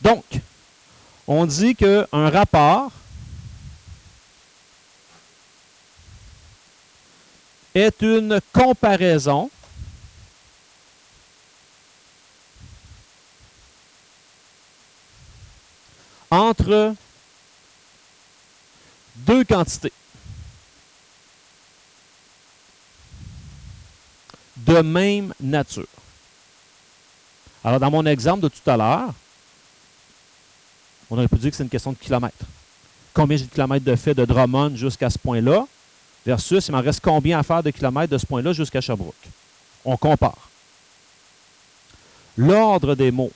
Donc, on dit qu'un rapport est une comparaison entre deux quantités de même nature. Alors, dans mon exemple de tout à l'heure, on aurait pu dire que c'est une question de kilomètres. Combien j'ai de kilomètres de fait de Drummond jusqu'à ce point-là, versus il m'en reste combien à faire de kilomètres de ce point-là jusqu'à Sherbrooke. On compare. L'ordre des mots.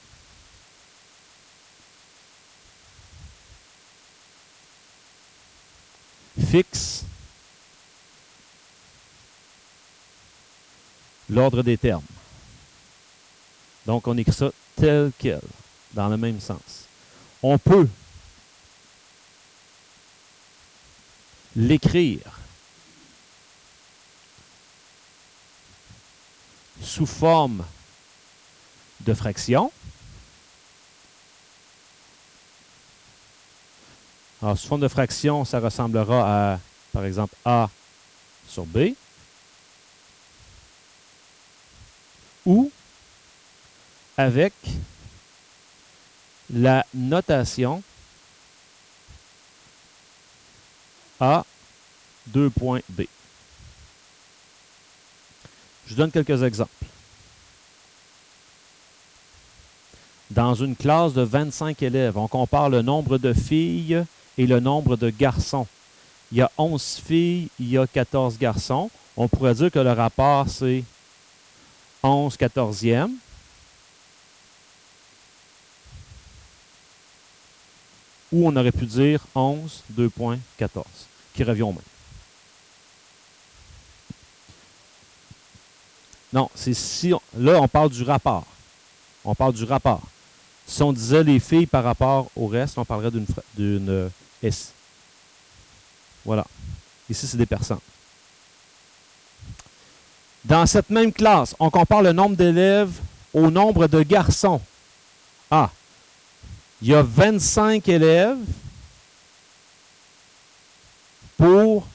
Fixe l'ordre des termes. Donc, on écrit ça tel quel, dans le même sens. On peut l'écrire sous forme de fraction. Alors, sous forme de fraction, ça ressemblera à, par exemple, A sur B. Ou avec la notation A 2 points B. Je donne quelques exemples. Dans une classe de 25 élèves, on compare le nombre de filles et le nombre de garçons. Il y a 11 filles, il y a 14 garçons. On pourrait dire que le rapport, c'est 11 quatorzièmes. Ou on aurait pu dire 11, 2.14, qui revient au même. Non, c'est si... Là, on parle du rapport. On parle du rapport. Si on disait les filles par rapport au reste, on parlerait d'une S. Voilà. Ici, c'est des personnes. Dans cette même classe, on compare le nombre d'élèves au nombre de garçons. Ah, il y a 25 élèves pour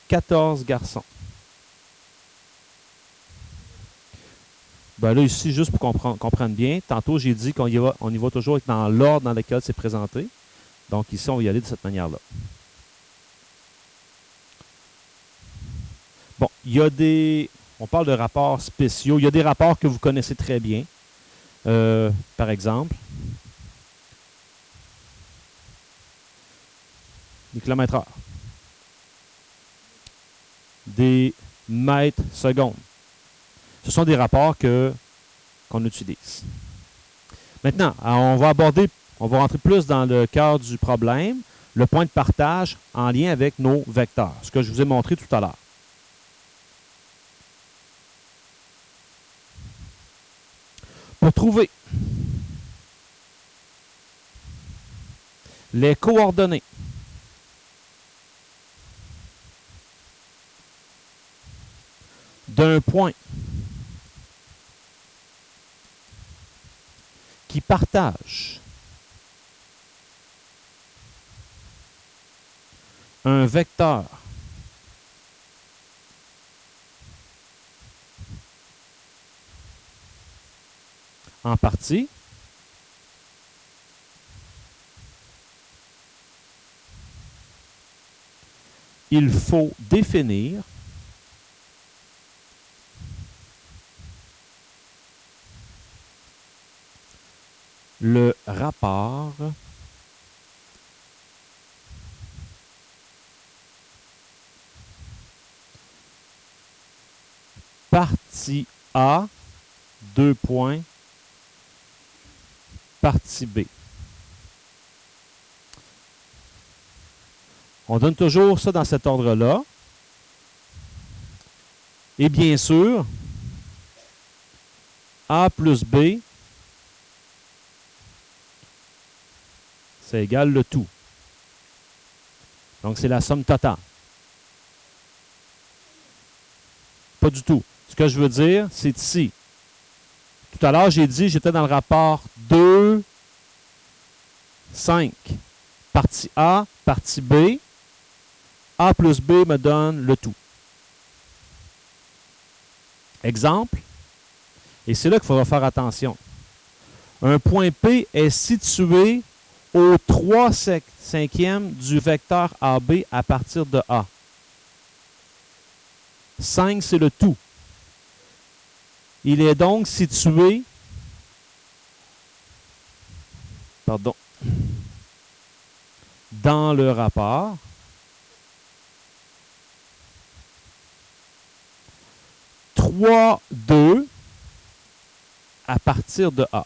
14 garçons. Ben là, ici, juste pour qu'on comprenne bien, tantôt, j'ai dit qu'on y va toujours dans l'ordre dans lequel c'est présenté. Donc, ici, on va y aller de cette manière-là. Bon, il y a des... On parle de rapports spéciaux. Il y a des rapports que vous connaissez très bien. Par exemple, des kilomètres-heure, des mètres secondes. Ce sont des rapports qu'on utilise. Maintenant, on va rentrer plus dans le cœur du problème, le point de partage en lien avec nos vecteurs, ce que je vous ai montré tout à l'heure. Pour trouver les coordonnées d'un point qui partage un vecteur en partie, il faut définir le rapport partie A, 2 points, partie B. On donne toujours ça dans cet ordre-là. Et bien sûr, A plus B, c'est égal le tout. Donc, c'est la somme totale. Pas du tout. Ce que je veux dire, c'est ici. Tout à l'heure, j'ai dit j'étais dans le rapport 2 5. Partie A, partie B. A plus B me donne le tout. Exemple, et c'est là qu'il faudra faire attention. Un point P est situé au 3/5 du vecteur AB à partir de A. 5, c'est le tout. Il est donc situé, dans le rapport trois 2 à partir de A.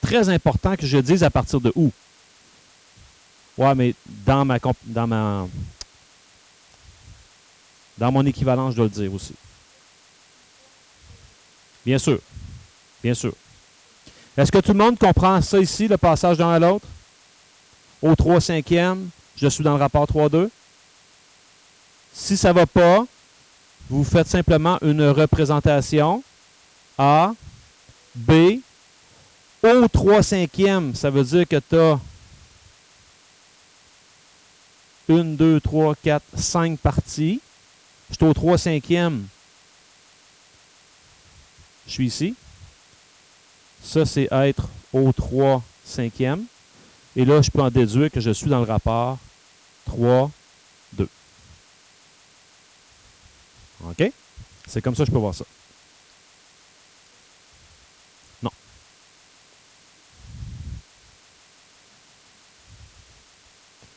Très important que je dise à partir de où. Ouais, mais dans mon équivalent, je dois le dire aussi. Bien sûr. Bien sûr. Est-ce que tout le monde comprend ça ici, le passage d'un à l'autre? Au 3/5, je suis dans le rapport 3,2. Si ça ne va pas, vous faites simplement une représentation A, B, au 3/5, ça veut dire que tu as 1, 2, 3, 4, 5 parties. Je suis au 3/5, je suis ici. Ça, c'est être au 3/5. Et là, je peux en déduire que je suis dans le rapport 3, 2. OK? C'est comme ça que je peux voir ça. Non.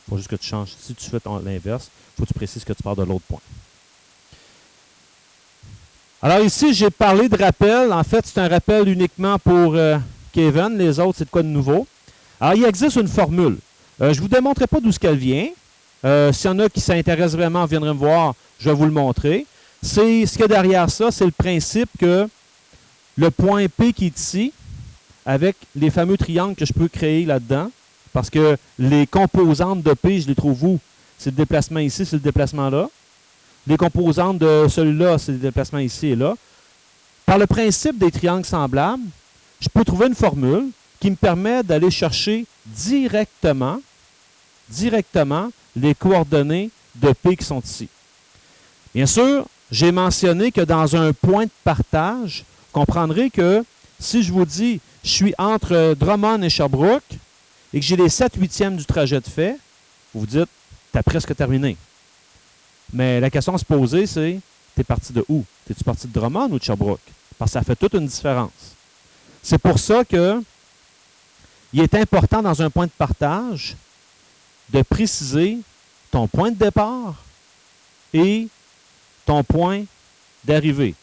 Il faut juste que tu changes. Si tu fais l'inverse, il faut que tu précises que tu pars de l'autre point. Alors ici, j'ai parlé de rappel. En fait, c'est un rappel uniquement pour Kevin. Les autres, c'est de quoi de nouveau? Alors, il existe une formule. Je ne vous démontrerai pas d'où ce qu'elle vient. S'il y en a qui s'intéressent vraiment, viendraient me voir, je vais vous le montrer. Ce qu'il y a derrière ça, c'est le principe que le point P qui est ici, avec les fameux triangles que je peux créer là-dedans, parce que les composantes de P, je les trouve où? C'est le déplacement ici, c'est le déplacement là. Les composantes de celui-là, c'est le déplacement ici et là. Par le principe des triangles semblables, je peux trouver une formule qui me permet d'aller chercher directement les coordonnées de P qui sont ici. Bien sûr, j'ai mentionné que dans un point de partage, vous comprendrez que si je vous dis je suis entre Drummond et Sherbrooke et que j'ai les 7/8 du trajet de fait, vous vous dites, tu as presque terminé. Mais la question à se poser, c'est, tu es parti de où? Es-tu parti de Drummond ou de Sherbrooke? Parce que ça fait toute une différence. C'est pour ça que il est important dans un point de partage de préciser ton point de départ et ton point d'arrivée.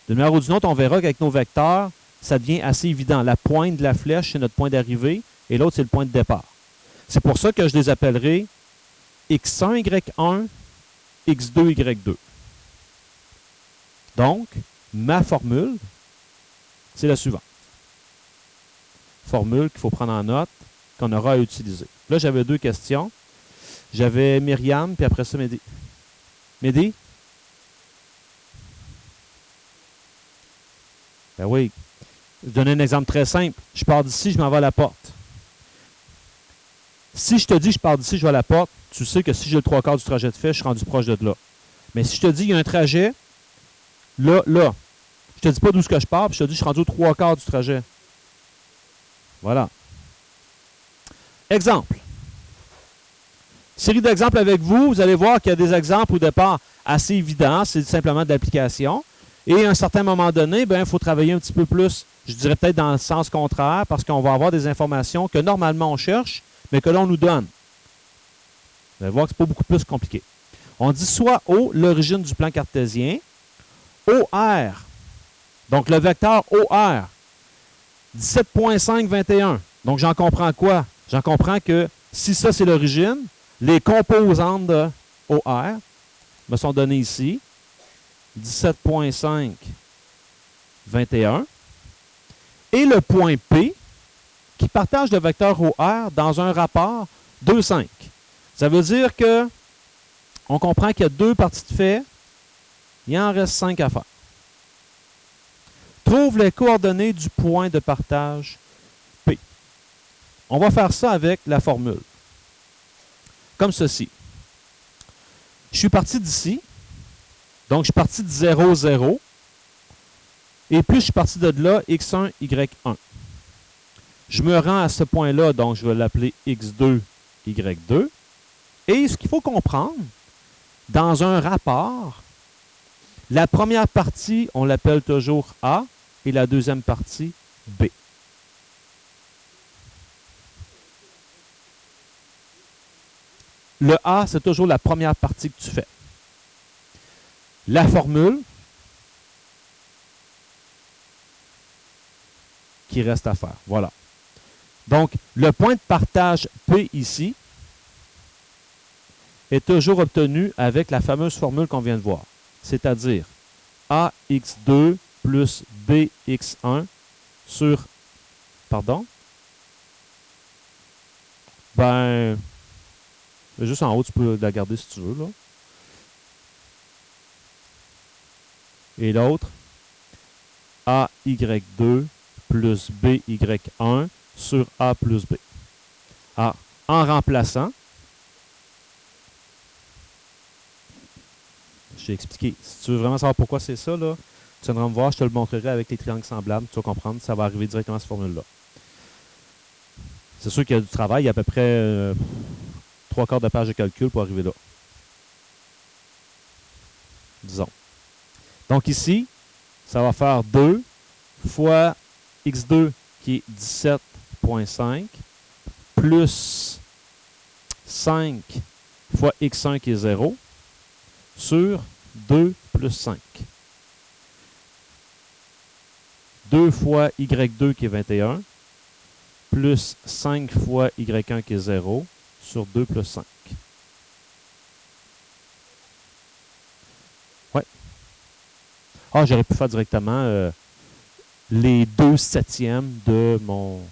D'une manière ou d'une autre, on verra qu'avec nos vecteurs, ça devient assez évident. La pointe de la flèche, c'est notre point d'arrivée et l'autre, c'est le point de départ. C'est pour ça que je les appellerai X1, Y1, X2, Y2. Donc, ma formule, c'est la suivante. Formule qu'il faut prendre en note, qu'on aura à utiliser. Là, j'avais deux questions. J'avais Myriam, puis après ça, Mehdi. Mehdi? Ben oui. Je vais donner un exemple très simple. Je pars d'ici, je m'en vais à la porte. Si je te dis que je pars d'ici, je vais à la porte, tu sais que si j'ai le 3/4 du trajet de fait, je suis rendu proche de là. Mais si je te dis qu'il y a un trajet, là, je te dis pas d'où est-ce que je pars, puis je te dis que je suis rendu au 3/4 du trajet. Voilà. Exemple. Série d'exemples avec vous. Vous allez voir qu'il y a des exemples au départ assez évidents. C'est simplement de l'application. Et à un certain moment donné, il faut travailler un petit peu plus, je dirais peut-être dans le sens contraire, parce qu'on va avoir des informations que normalement on cherche, mais que l'on nous donne. Vous allez voir que ce n'est pas beaucoup plus compliqué. On dit soit O, l'origine du plan cartésien, OR. Donc le vecteur OR, 17,5, 21. Donc j'en comprends quoi? J'en comprends que si ça c'est l'origine, les composantes de OR me sont données ici. 17,5, 21. Et le point P qui partage le vecteur OR dans un rapport 2,5. Ça veut dire que on comprend qu'il y a deux parties de fait. Il en reste 5 à faire. Trouve les coordonnées du point de partage P. on va faire ça avec la formule. Comme ceci. Je suis parti d'ici. Donc, je suis parti de 0, 0. Et puis, je suis parti de là, x1, y1. Je me rends à ce point-là, donc je vais l'appeler x2, y2. Et ce qu'il faut comprendre, dans un rapport, la première partie, on l'appelle toujours A, et la deuxième partie, B. Le A, c'est toujours la première partie que tu fais. La formule qui reste à faire. Voilà. Donc, le point de partage P ici est toujours obtenu avec la fameuse formule qu'on vient de voir. C'est-à-dire AX2 plus BX1 sur... Pardon? Ben... Juste en haut, tu peux la garder si tu veux, là. Et l'autre, AY2 plus BY1 sur A plus B. Alors, en remplaçant, j'ai expliqué. Si tu veux vraiment savoir pourquoi c'est ça, là, tu viendras me voir, je te le montrerai avec les triangles semblables. Tu vas comprendre, ça va arriver directement à cette formule-là. C'est sûr qu'il y a du travail, il y a à peu près 3/4 de page de calcul pour arriver là. Disons. Donc ici, ça va faire 2 fois x2 qui est 17,5 plus 5 fois x1 qui est 0 sur 2 plus 5. 2 fois y2 qui est 21 plus 5 fois y1 qui est 0 sur 2 plus 5. Ouais. Ah, j'aurais pu faire directement les 2/7 de mon...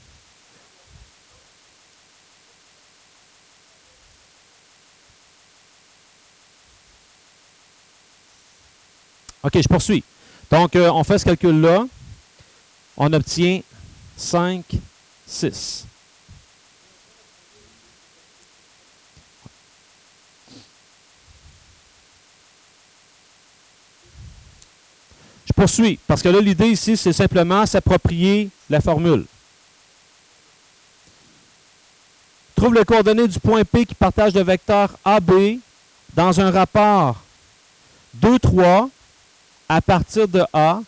OK, je poursuis. Donc, on fait ce calcul-là. On obtient 5, 6. Je poursuis, parce que là, l'idée ici, c'est simplement s'approprier la formule. Trouve les coordonnées du point P qui partage le vecteur AB dans un rapport 2, 3 à partir de A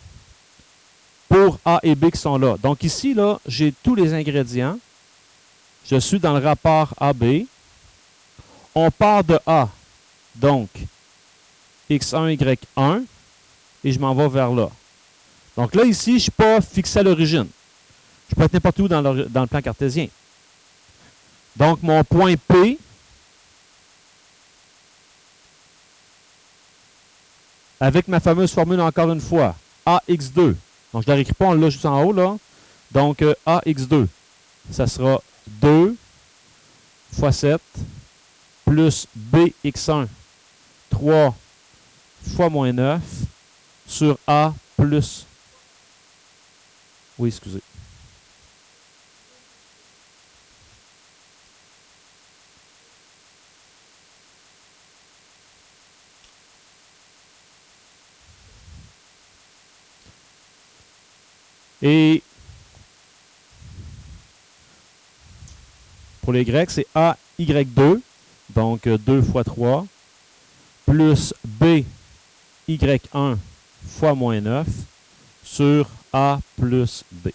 pour A et B qui sont là. Donc ici, là, j'ai tous les ingrédients. Je suis dans le rapport AB. On part de A, donc x1, y1, et je m'en vais vers là. Donc là, ici, je ne suis pas fixé à l'origine. Je peux être n'importe où dans le plan cartésien. Donc, mon point P, avec ma fameuse formule encore une fois, AX2. Donc, je ne la réécris pas, on l'a juste en haut, là. Donc, AX2, ça sera 2 fois 7 plus BX1, 3 fois moins 9 sur A plus... Oui, excusez. Et pour les Grecs, c'est AY2, donc 2 fois 3, plus BY1 fois moins 9 sur A plus B.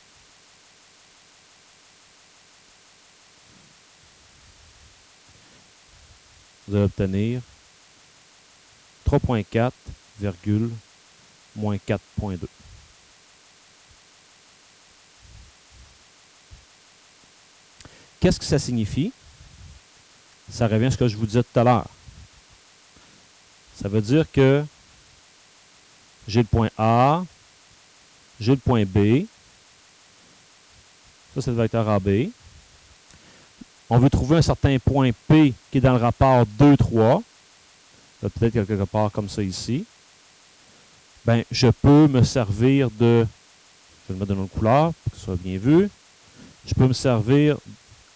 Vous allez obtenir 3,4, moins 4,2. Qu'est-ce que ça signifie? Ça revient à ce que je vous disais tout à l'heure. Ça veut dire que j'ai le point A, j'ai le point B. Ça, c'est le vecteur AB. On veut trouver un certain point P qui est dans le rapport 2, 3. Peut-être quelque part comme ça ici. Ben, je peux me servir de... Je vais le mettre de notre couleur pour que ce soit bien vu. Je peux me servir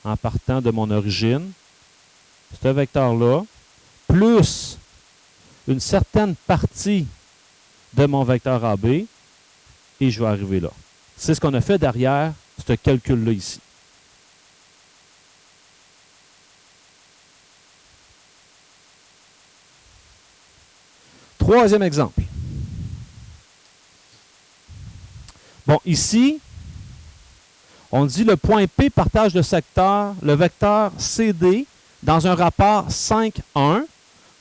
en partant de mon origine, ce vecteur-là, plus une certaine partie de mon vecteur AB, et je vais arriver là. C'est ce qu'on a fait derrière ce calcul-là ici. Troisième exemple. Bon, ici, on dit le point P partage le vecteur CD dans un rapport 5,1.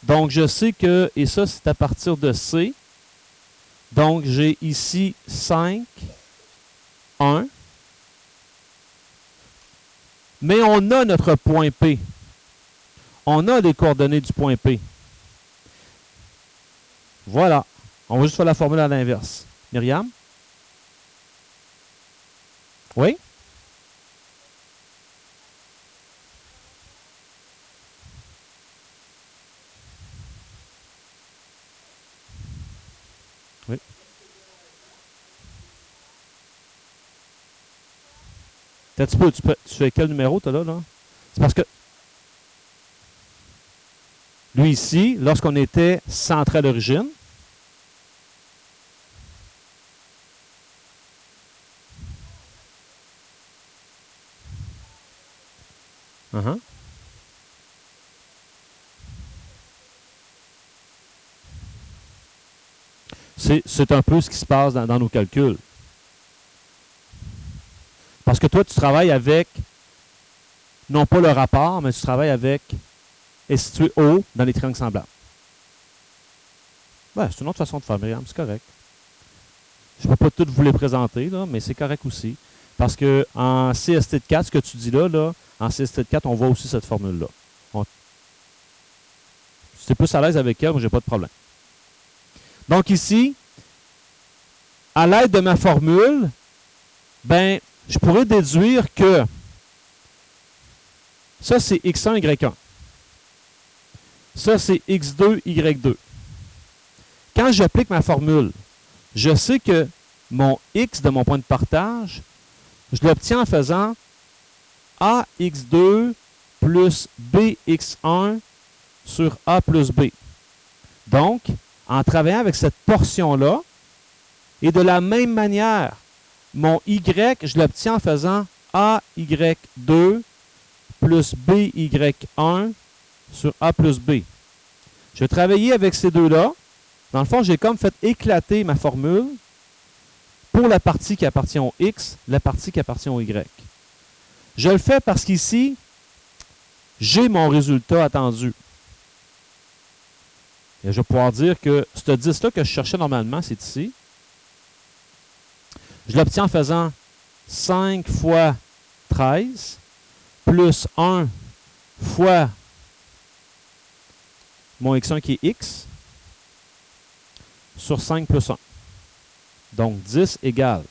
Donc, je sais que, et ça, c'est à partir de C. Donc, j'ai ici 5, 1. Mais on a notre point P. On a les coordonnées du point P. Voilà. On va juste faire la formule à l'inverse. Myriam? Oui? Oui. Tu fais quel numéro, toi, là? C'est parce que lui, ici, lorsqu'on était centré à l'origine, c'est un peu ce qui se passe dans nos calculs. Parce que toi, tu travailles avec, non pas le rapport, mais tu travailles avec, est situé haut dans les triangles semblables. Ouais, c'est une autre façon de faire, Myriam, c'est correct. Je ne peux pas toutes vous les présenter, là, mais c'est correct aussi. Parce que en CST de 4, ce que tu dis là, en CST de 4, on voit aussi cette formule-là. Si tu es plus à l'aise avec elle, moi, j'ai pas de problème. Donc ici, à l'aide de ma formule, ben, je pourrais déduire que ça, c'est x1, y1. Ça, c'est x2, y2. Quand j'applique ma formule, je sais que mon x de mon point de partage, je l'obtiens en faisant ax2 plus bx1 sur a plus b. Donc, en travaillant avec cette portion-là, et de la même manière, mon y, je l'obtiens en faisant AY2 plus BY1 sur A plus B. Je vais travailler avec ces deux-là. Dans le fond, j'ai comme fait éclater ma formule pour la partie qui appartient au X, la partie qui appartient au Y. Je le fais parce qu'ici, j'ai mon résultat attendu. Et je vais pouvoir dire que ce 10-là que je cherchais normalement, c'est ici. Je l'obtiens en faisant 5 fois 13 plus 1 fois mon x1 qui est x sur 5 plus 1. Donc 10 égale.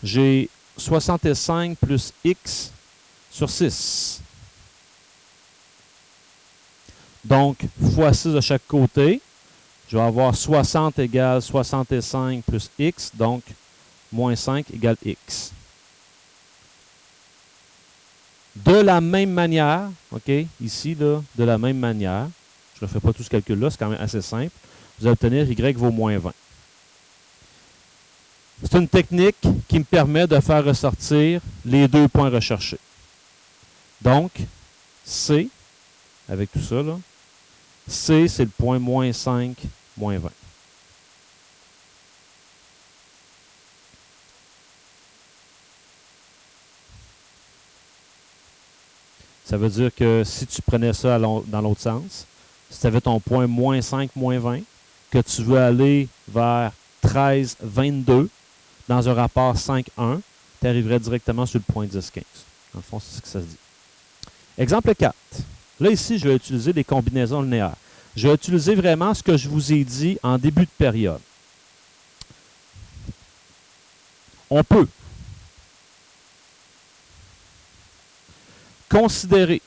J'ai 65 plus x sur 6. Donc, fois 6 de chaque côté. Je vais avoir 60 égale 65 plus x. Donc, moins 5 égale x. De la même manière, OK, ici, là, de la même manière, je ne refais pas tout ce calcul-là, c'est quand même assez simple, vous allez obtenir y vaut moins 20. C'est une technique qui me permet de faire ressortir les deux points recherchés. Donc, C, avec tout ça, là, C, c'est le point moins 5, moins 20. Ça veut dire que si tu prenais ça dans l'autre sens, si tu avais ton point moins 5, moins 20, que tu veux aller vers 13, 22, dans un rapport 5, 1, tu arriverais directement sur le point 10, 15. Dans le fond, c'est ce que ça se dit. Exemple 4. Là, ici, je vais utiliser des combinaisons linéaires. Je vais utiliser vraiment ce que je vous ai dit en début de période. On peut considérer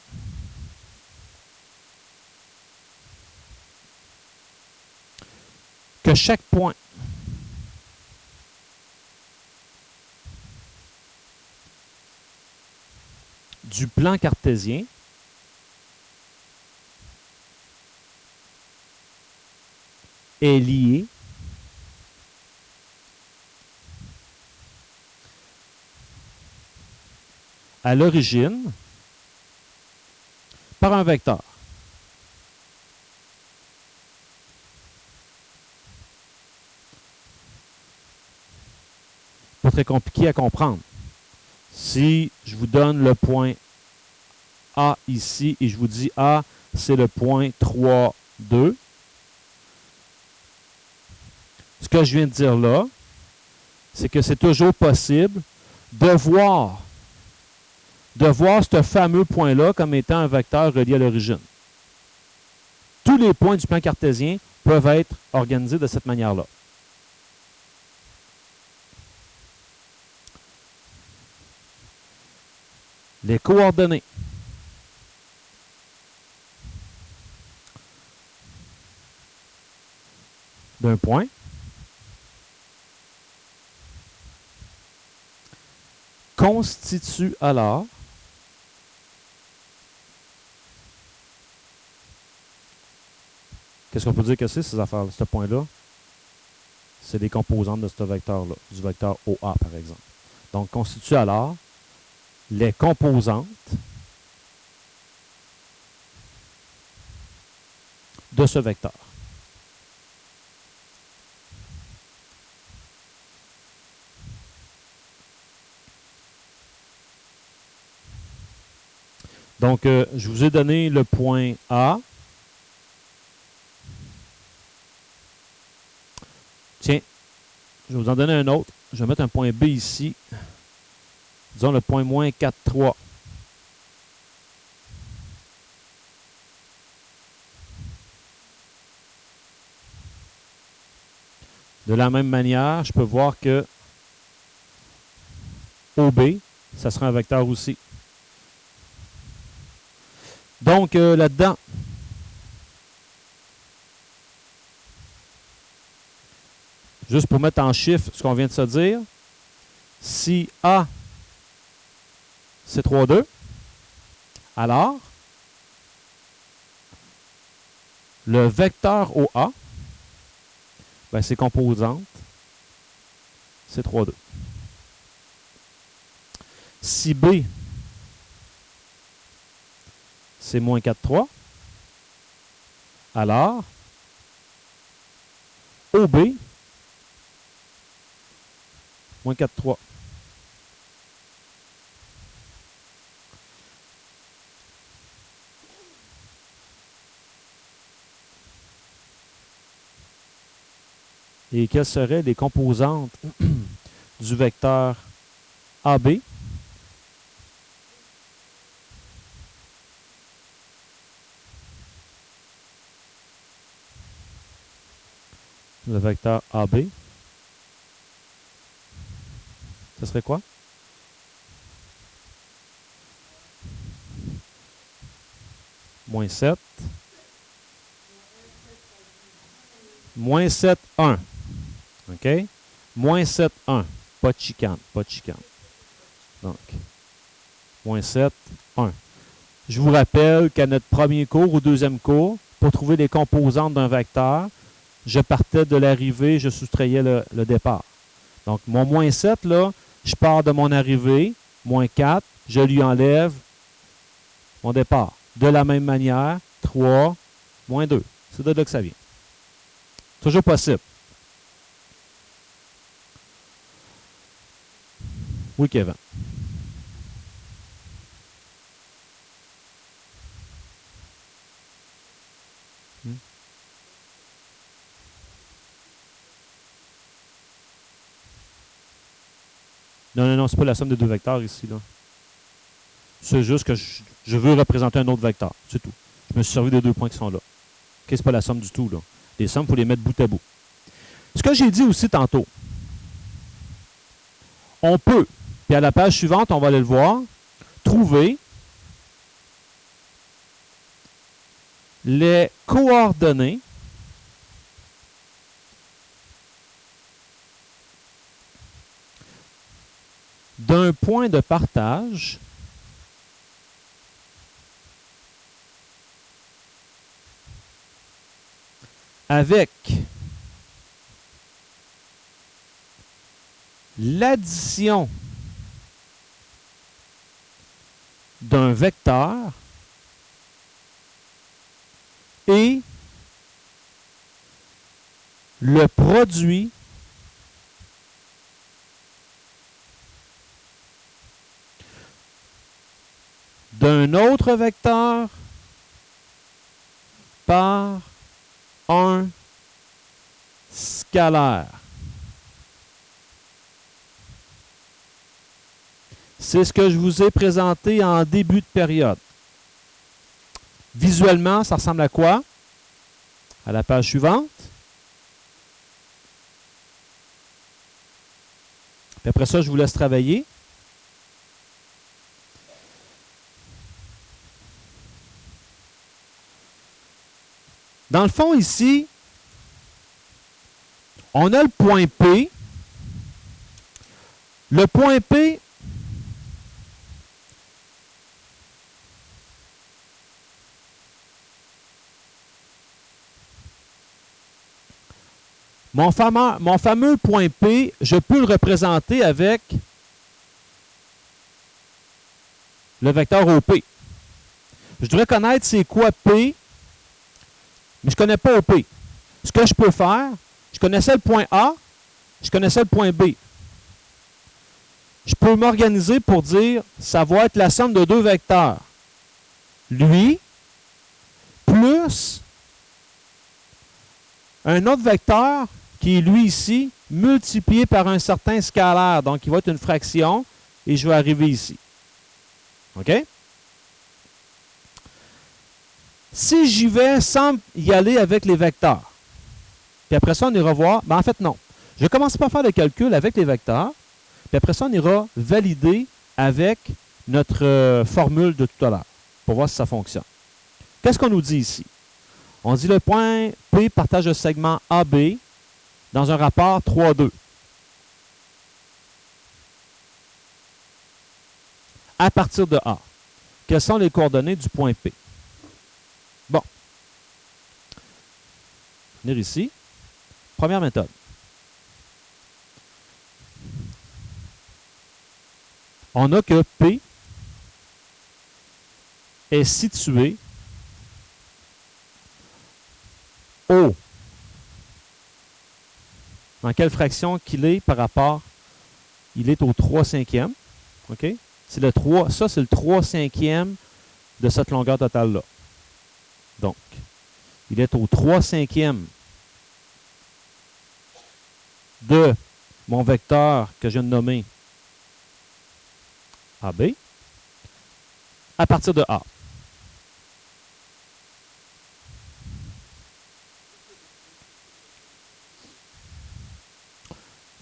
que chaque point du plan cartésien est lié à l'origine par un vecteur. Pas très compliqué à comprendre. Si je vous donne le point A ici et je vous dis A, c'est le point 3, 2, ce que je viens de dire là, c'est que c'est toujours possible de voir ce fameux point-là comme étant un vecteur relié à l'origine. Tous les points du plan cartésien peuvent être organisés de cette manière-là. Les coordonnées d'un point constituent alors qu'est-ce qu'on peut dire que c'est, ces affaires-là, ce point-là? C'est les composantes de ce vecteur-là, du vecteur OA, par exemple. Donc, constitue alors les composantes de ce vecteur. Donc, je vous ai donné le point A. Tiens, je vais vous en donner un autre. Je vais mettre un point B ici. Disons le point moins 4, 3. De la même manière, je peux voir que OB, ça sera un vecteur aussi. Donc, là-dedans, juste pour mettre en chiffres ce qu'on vient de se dire, si A, c'est 3, 2, alors, le vecteur OA, ben, ses composantes, c'est 3, 2. Si B, c'est moins 4, 3, alors, OB, moins 4, 3. Et quelles seraient les composantes du vecteur AB? Le vecteur AB, ce serait quoi? Moins 7. Moins 7, 1. OK? Moins 7, 1. Pas de chicane, pas de chicane. Donc, moins 7, 1. Je vous rappelle qu'à notre premier cours ou deuxième cours, pour trouver les composantes d'un vecteur, je partais de l'arrivée, je soustrayais le départ. Donc, mon moins 7, là, je pars de mon arrivée, moins 4, je lui enlève mon départ. De la même manière, 3, moins 2. C'est de là que ça vient. Toujours possible. Oui, Kevin. Non, c'est pas la somme des deux vecteurs ici, là. C'est juste que je veux représenter un autre vecteur. C'est tout. Je me suis servi des deux points qui sont là. OK, c'est pas la somme du tout, là. Les sommes, il faut les mettre bout à bout. Ce que j'ai dit aussi tantôt, on peut, puis à la page suivante, on va aller le voir, trouver les coordonnées d'un point de partage avec l'addition d'un vecteur et le produit d'un autre vecteur par un scalaire. C'est ce que je vous ai présenté en début de période. Visuellement, ça ressemble à quoi? À la page suivante. Puis après ça, je vous laisse travailler. Dans le fond, ici, on a le point P. Le point P, mon fameux point P, je peux le représenter avec le vecteur OP. Je devrais connaître c'est quoi P, mais je ne connais pas OP. Ce que je peux faire, je connaissais le point A, je connaissais le point B. Je peux m'organiser pour dire ça va être la somme de deux vecteurs. Lui, plus un autre vecteur qui est lui ici, multiplié par un certain scalaire. Donc, il va être une fraction et je vais arriver ici. OK? Si j'y vais sans y aller avec les vecteurs, puis après ça, on ira voir, ben en fait, non. Je vais commencer par faire le calcul avec les vecteurs, puis après ça, on ira valider avec notre formule de tout à l'heure pour voir si ça fonctionne. Qu'est-ce qu'on nous dit ici? On dit le point P partage le segment AB dans un rapport 3,2. À partir de A, quelles sont les coordonnées du point P? Bon. Venir ici. Première méthode. On a que P est situé au. Dans quelle fraction qu'il est par rapport? Il est au 3/5e. OK? C'est le 3, ça, c'est le 3/5e de cette longueur totale-là. Donc, il est au 3/5e de mon vecteur que je viens de nommer AB à partir de A.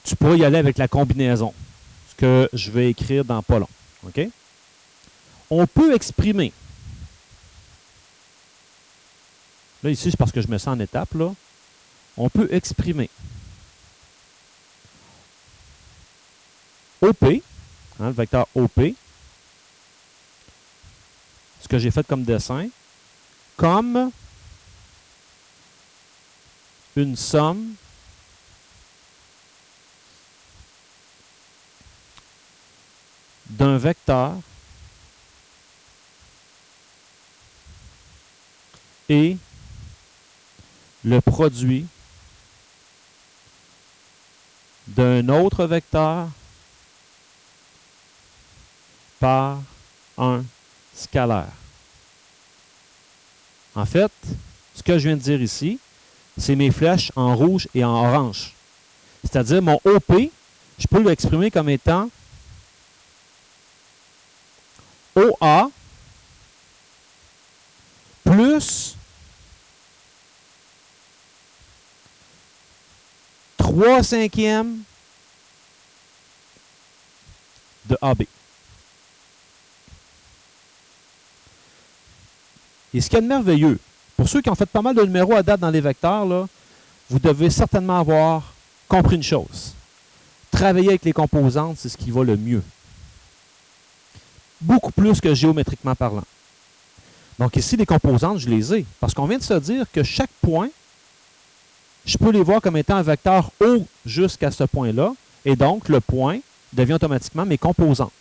Tu pourrais y aller avec la combinaison, ce que je vais écrire dans pas long. OK? On peut exprimer. Là, ici, c'est parce que je mets ça en étape. Là. On peut exprimer OP, le vecteur OP, ce que j'ai fait comme dessin, comme une somme d'un vecteur et le produit d'un autre vecteur par un scalaire. En fait, ce que je viens de dire ici, c'est mes flèches en rouge et en orange. C'est-à-dire mon OP, je peux l'exprimer comme étant OA plus 3/5e de AB. Et ce qu'il y a de merveilleux, pour ceux qui ont fait pas mal de numéros à date dans les vecteurs, là, vous devez certainement avoir compris une chose. Travailler avec les composantes, c'est ce qui va le mieux. Beaucoup plus que géométriquement parlant. Donc ici, les composantes, je les ai. Parce qu'on vient de se dire que chaque point je peux les voir comme étant un vecteur O jusqu'à ce point-là, et donc le point devient automatiquement mes composantes.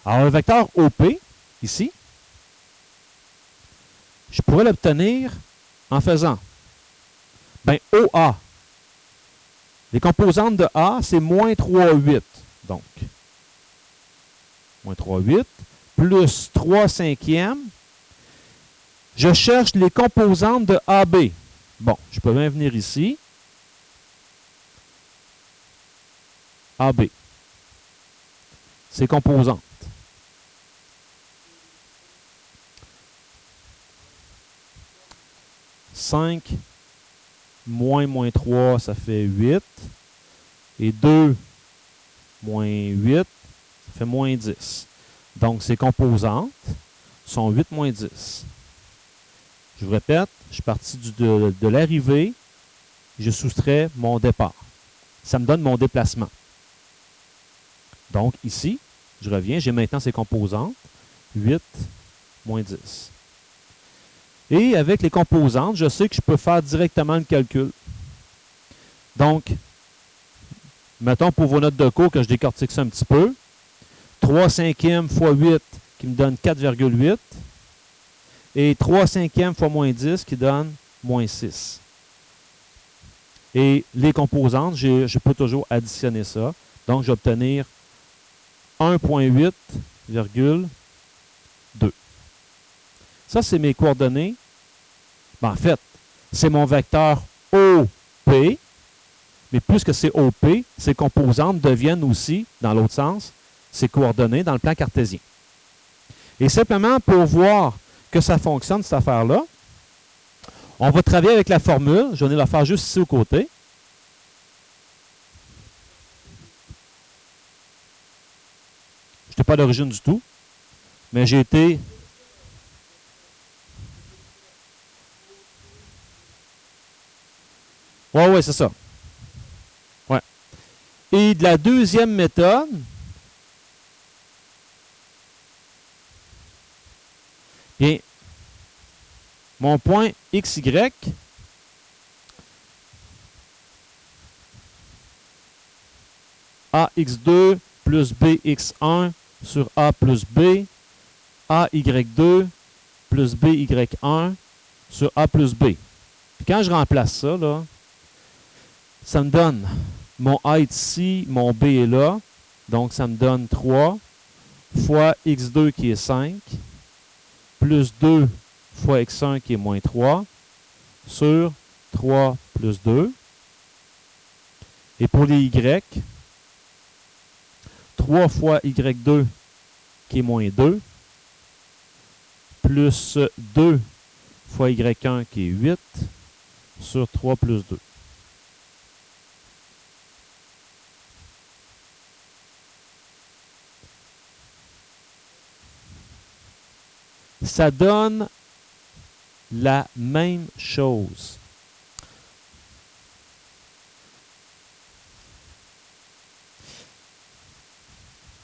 Alors, un vecteur OP, ici, je pourrais l'obtenir en faisant OA. Les composantes de A, c'est moins 3, 8. Donc, moins 3, 8, plus 3 cinquièmes. Je cherche les composantes de AB. Bon, je peux bien venir ici. AB. Ces composantes. « 5 moins 3, ça fait 8. Et 2 moins 8, ça fait moins 10. Donc, ces composantes sont 8 moins 10. Je vous répète, je suis parti de l'arrivée, je soustrais mon départ. Ça me donne mon déplacement. Donc, ici, je reviens, j'ai maintenant ces composantes, 8 moins 10. Et avec les composantes, je sais que je peux faire directement le calcul. Donc, mettons pour vos notes de cours que je décortique ça un petit peu. 3 cinquièmes fois 8 qui me donne 4,8. Et 3 cinquièmes fois moins 10 qui donne moins 6. Et les composantes, je peux toujours additionner ça. Donc, je vais obtenir 1,8,2. Ça, c'est mes coordonnées. En fait, c'est mon vecteur OP. Mais puisque c'est OP, ces composantes deviennent aussi, dans l'autre sens, ces coordonnées dans le plan cartésien. Et simplement pour voir que ça fonctionne, cette affaire-là, on va travailler avec la formule. Je vais la faire juste ici au côté. Je n'étais pas à l'origine du tout, mais j'ai été... Oui, c'est ça. Ouais. Et de la deuxième méthode, bien, mon point XY, AX2 plus BX1 sur A plus B, AY2 plus BY1 sur A plus B. Puis quand je remplace ça, là, ça me donne mon A est ici, mon B est là. Donc, ça me donne 3 fois X2 qui est 5, plus 2 fois X1 qui est moins 3, sur 3 plus 2. Et pour les Y, 3 fois Y2 qui est moins 2, plus 2 fois Y1 qui est 8, sur 3 plus 2. Ça donne la même chose.